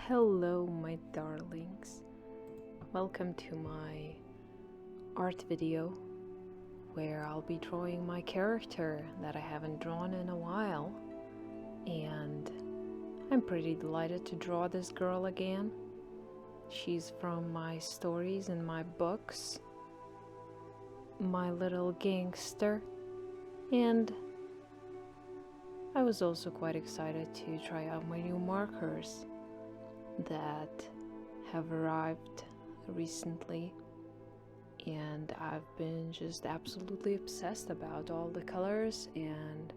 Hello, my darlings. Welcome to my art video where I'll be drawing my character that I haven't drawn in a while. And I'm pretty delighted to draw this girl again. She's from my stories and my books, My Little Gangster, and I was also quite excited to try out my new markers that have arrived recently, and I've been just absolutely obsessed about all the colors and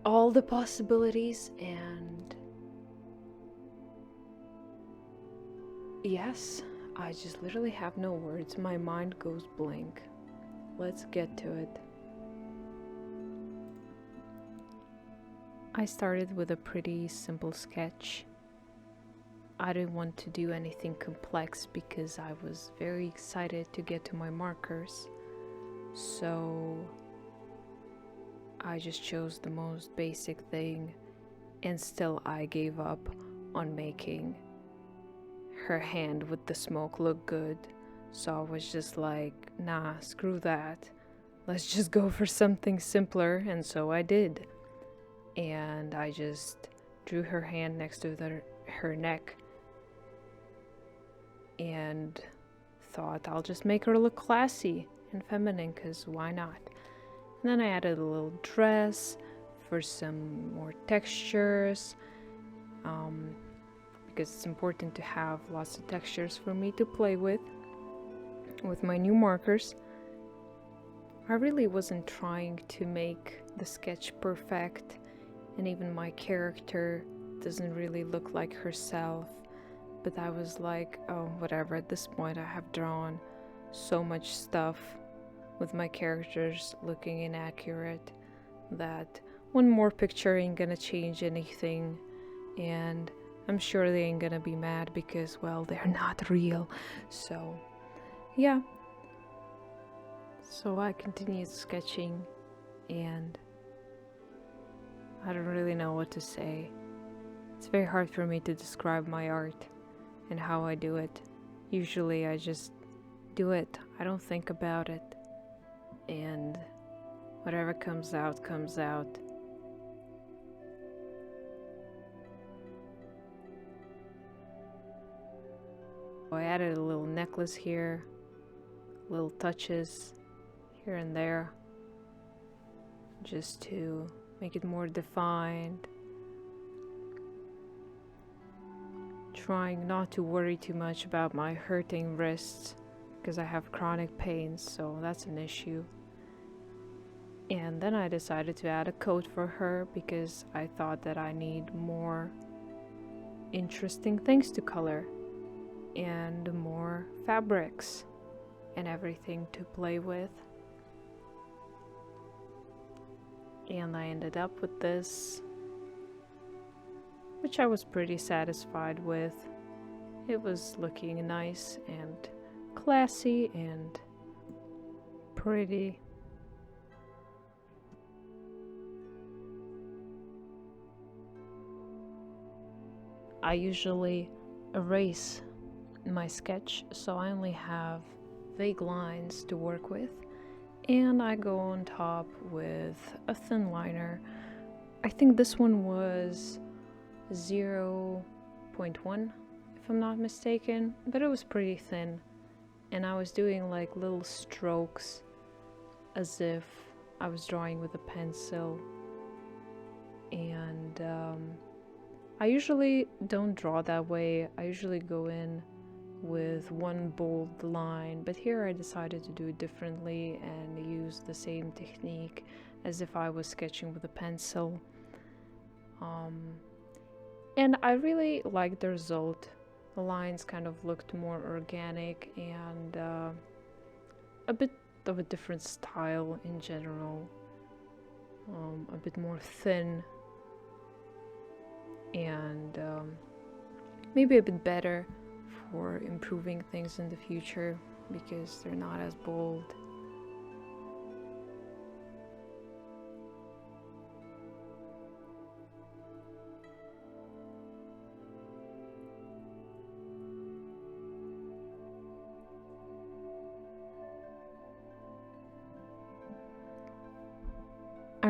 all the possibilities, and yes, I just literally have no words. My mind goes blank. Let's get to it. I started with a pretty simple sketch. I didn't want to do anything complex because I was very excited to get to my markers. So I just chose the most basic thing, and still I gave up on making her hand with the smoke look good. So I was just like, nah, screw that. Let's just go for something simpler, and so I did. And I just drew her hand next to her neck and thought I'll just make her look classy and feminine, because why not? And then I added a little dress for some more textures, because it's important to have lots of textures for me to play with my new markers. I really wasn't trying to make the sketch perfect, and even my character doesn't really look like herself. But I was like, oh, whatever, at this point I have drawn so much stuff with my characters looking inaccurate that one more picture ain't gonna change anything, and I'm sure they ain't gonna be mad because, well, they're not real. So, yeah. So I continued sketching, and I don't really know what to say. It's very hard for me to describe my art and how I do it. Usually I just do it. I don't think about it, and whatever comes out comes out. I added a little necklace here, little touches here and there, just to make it more defined. Trying not to worry too much about my hurting wrists because I have chronic pains, so that's an issue. And then I decided to add a coat for her because I thought that I need more interesting things to color and more fabrics and everything to play with. And I ended up with this, which I was pretty satisfied with. It was looking nice and classy and pretty. I usually erase my sketch, so I only have vague lines to work with, and I go on top with a thin liner. I think this one was 0.1 if I'm not mistaken, but it was pretty thin, and I was doing like little strokes as if I was drawing with a pencil. And I usually don't draw that way. I usually go in with one bold line, but here I decided to do it differently and use the same technique as if I was sketching with a pencil. And I really liked the result. The lines kind of looked more organic and a bit of a different style in general, a bit more thin, and maybe a bit better for improving things in the future because they're not as bold.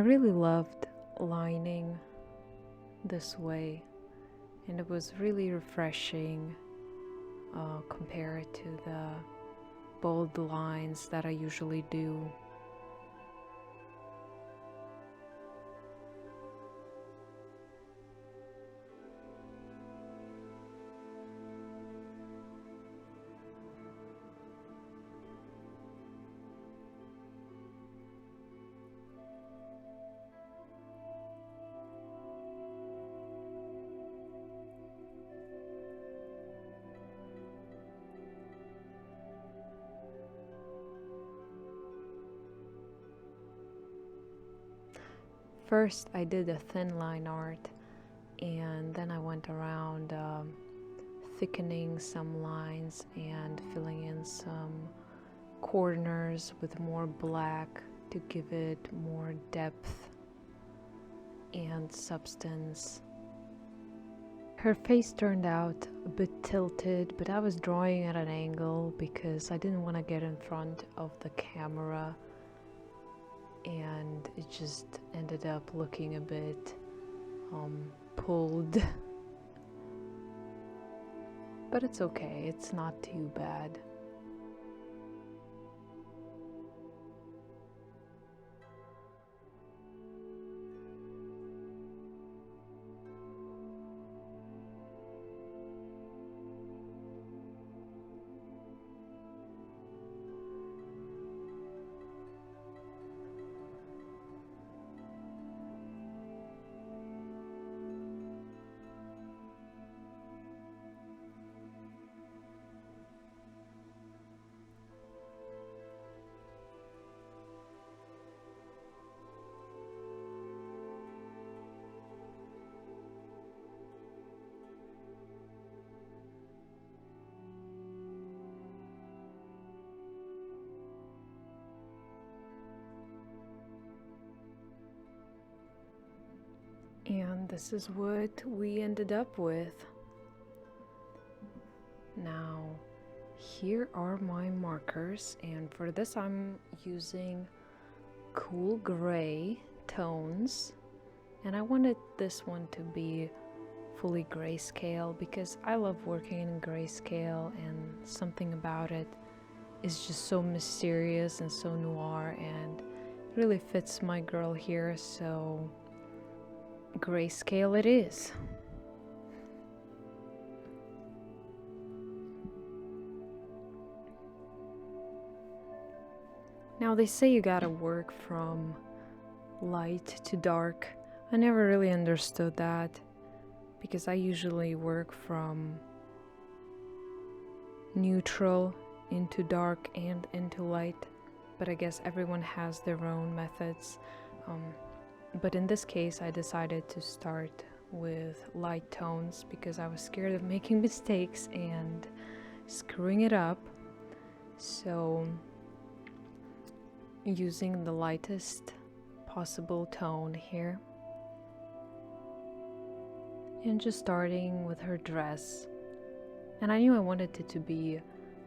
really loved lining this way, and it was really refreshing compared to the bold lines that I usually do. First, I did a thin line art, and then I went around thickening some lines and filling in some corners with more black to give it more depth and substance. Her face turned out a bit tilted, but I was drawing at an angle because I didn't want to get in front of the camera, and it just ended up looking a bit pulled. But it's okay, it's not too bad. And this is what we ended up with. Now, here are my markers, and for this I'm using cool gray tones, and I wanted this one to be fully grayscale because I love working in grayscale, and something about it is just so mysterious and so noir, and it really fits my girl here, so grayscale it is. Now they say you gotta work from light to dark. I never really understood that because I usually work from neutral into dark and into light, but I guess everyone has their own methods. But in this case I decided to start with light tones because I was scared of making mistakes and screwing it up. So using the lightest possible tone here, and just starting with her dress. And I knew I wanted it to be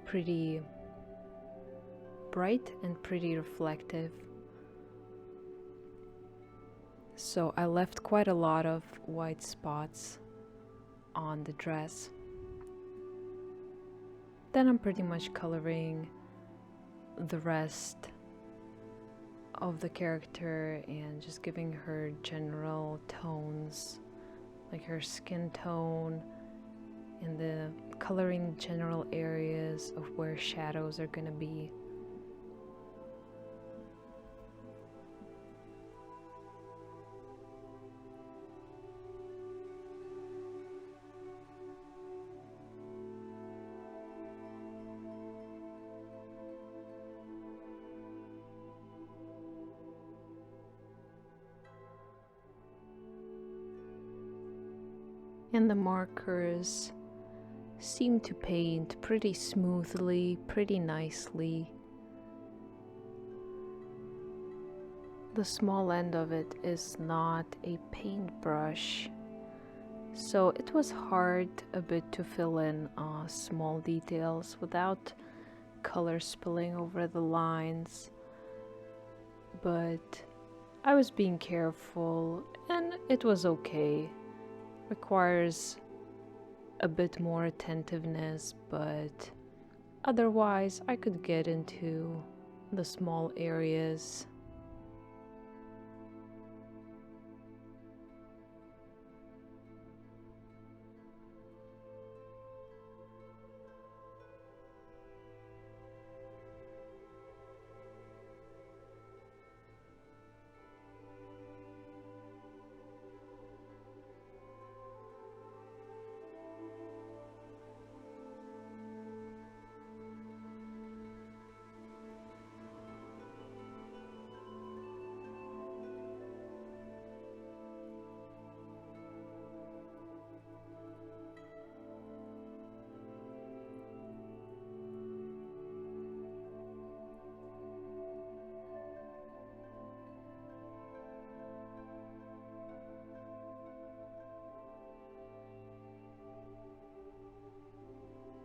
pretty bright and pretty reflective, so I left quite a lot of white spots on the dress. Then I'm pretty much coloring the rest of the character and just giving her general tones, like her skin tone, and the coloring general areas of where shadows are gonna be. And the markers seem to paint pretty smoothly, pretty nicely. The small end of it is not a paintbrush, so it was hard a bit to fill in small details without color spilling over the lines, but I was being careful and it was okay. Requires a bit more attentiveness, but otherwise I could get into the small areas.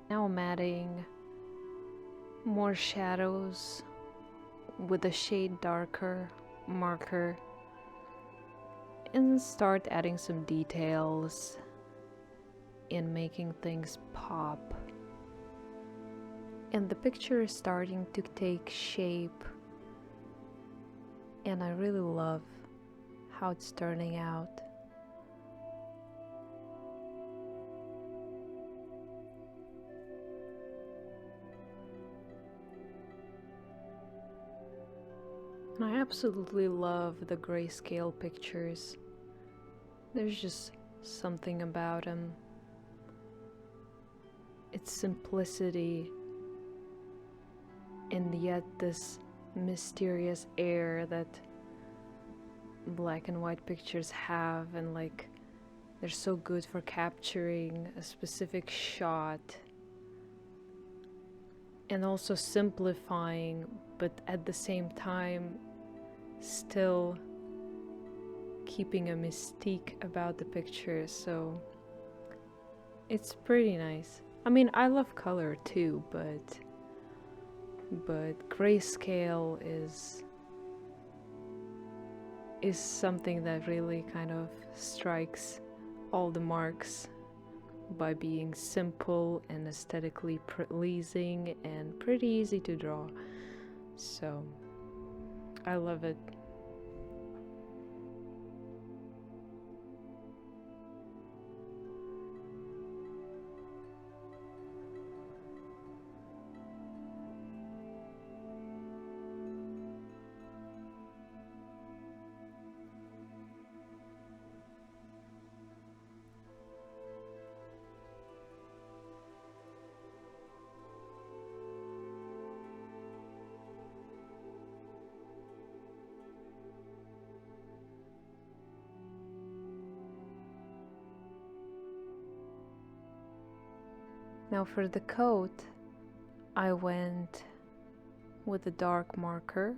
Now I'm adding more shadows with a shade darker marker and start adding some details and making things pop. And the picture is starting to take shape, and I really love how it's turning out. And I absolutely love the grayscale pictures. There's just something about them. It's simplicity and yet this mysterious air that black and white pictures have, and like they're so good for capturing a specific shot and also simplifying, but at the same time still keeping a mystique about the picture. So it's pretty nice. I mean, I love color too, but grayscale is something that really kind of strikes all the marks by being simple and aesthetically pleasing and pretty easy to draw. So I love it. Now for the coat, I went with a dark marker.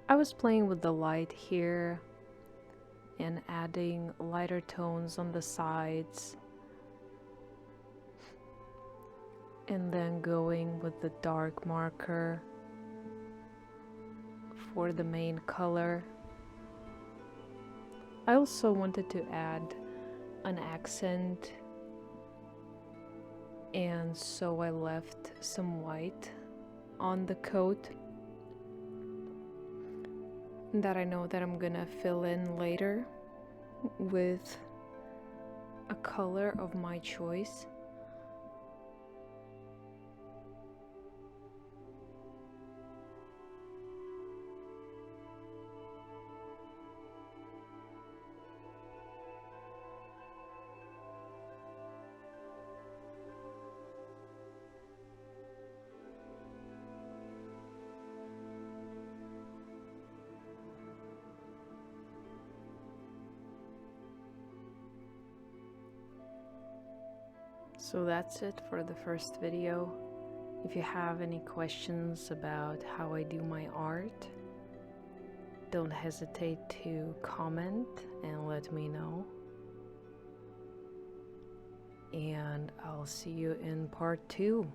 I was playing with the light here and adding lighter tones on the sides, and then going with the dark marker for the main color. I also wanted to add an accent, and so I left some white on the coat that I know that I'm gonna fill in later with a color of my choice. So that's it for the first video. If you have any questions about how I do my art, don't hesitate to comment and let me know. And I'll see you in part 2.